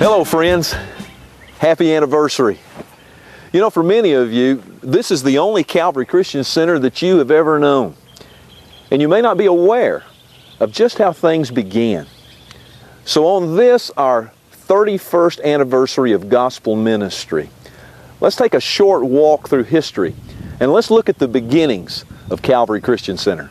Hello friends, happy anniversary. You know, for many of you, this is the only Calvary Christian Center that you have ever known. And you may not be aware of just how things began. So on this, our 31st anniversary of gospel ministry, let's take a short walk through history and let's look at the beginnings of Calvary Christian Center.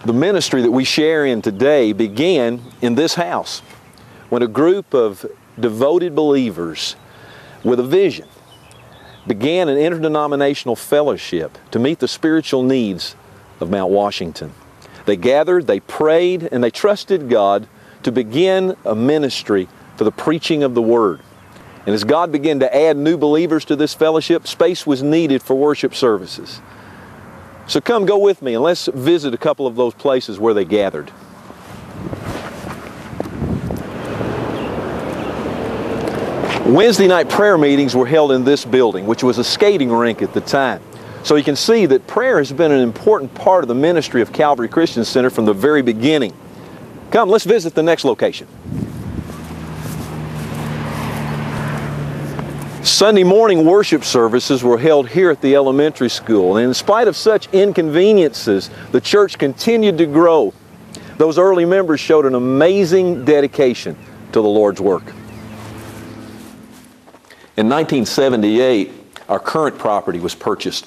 The ministry that we share in today began in this house when a group of devoted believers with a vision began an interdenominational fellowship to meet the spiritual needs of Mount Washington. They gathered, they prayed, and they trusted God to begin a ministry for the preaching of the Word. And as God began to add new believers to this fellowship, space was needed for worship services. So come, go with me and let's visit a couple of those places where they gathered. Wednesday night prayer meetings were held in this building, which was a skating rink at the time. So you can see that prayer has been an important part of the ministry of Calvary Christian Center from the very beginning. Come, let's visit the next location. Sunday morning worship services were held here at the elementary school, and in spite of such inconveniences, the church continued to grow. Those early members showed an amazing dedication to the Lord's work. In 1978, our current property was purchased,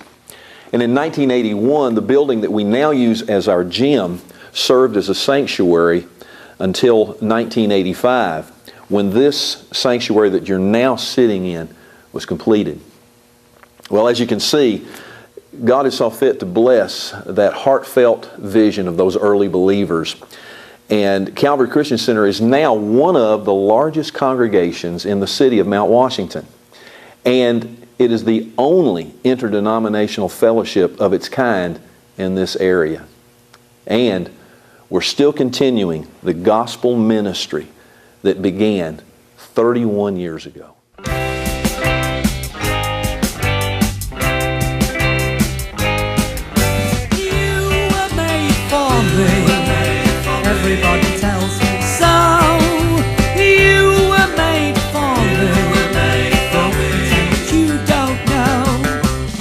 and in 1981, the building that we now use as our gym served as a sanctuary until 1985, when this sanctuary that you're now sitting in was completed. Well, as you can see, God has saw fit to bless that heartfelt vision of those early believers. And Calvary Christian Center is now one of the largest congregations in the city of Mount Washington. And it is the only interdenominational fellowship of its kind in this area. And we're still continuing the gospel ministry that began 31 years ago. Everybody tells me so. You were made for me. But you don't know.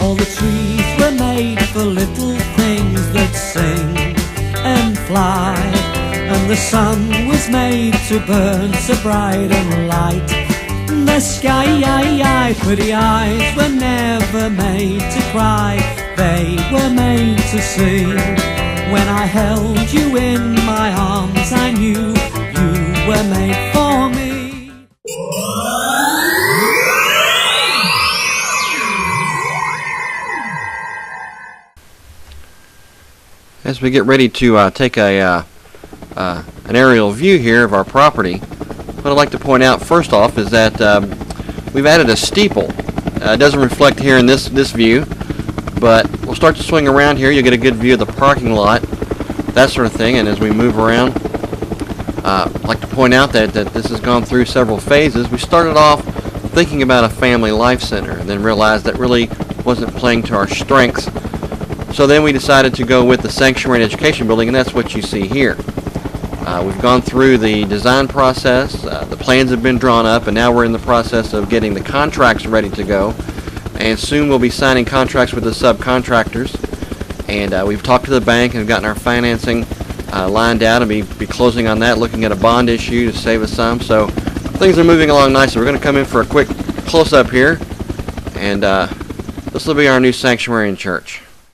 All the trees were made for little things that sing and fly. And the sun was made to burn so bright and light. The sky, pretty eyes were never made to cry. They were made to sing. When I held you in my arms, I knew you were made for me. As we get ready to take an aerial view here of our property, what I'd like to point out first off is that we've added a steeple. It doesn't reflect here in this view, but we'll start to swing around here. You'll get a good view of the parking lot, that sort of thing. And as we move around, I'd like to point out that this has gone through several phases. We started off thinking about a family life center and then realized that really wasn't playing to our strengths. So then we decided to go with the sanctuary and education building, and that's what you see here. We've gone through the design process, the plans have been drawn up, and now we're in the process of getting the contracts ready to go. And soon we'll be signing contracts with the subcontractors. And we've talked to the bank and have gotten our financing lined out and be closing on that, looking at a bond issue to save us some. So things are moving along nicely. We're going to come in for a quick close-up here. And this will be our new sanctuary and church.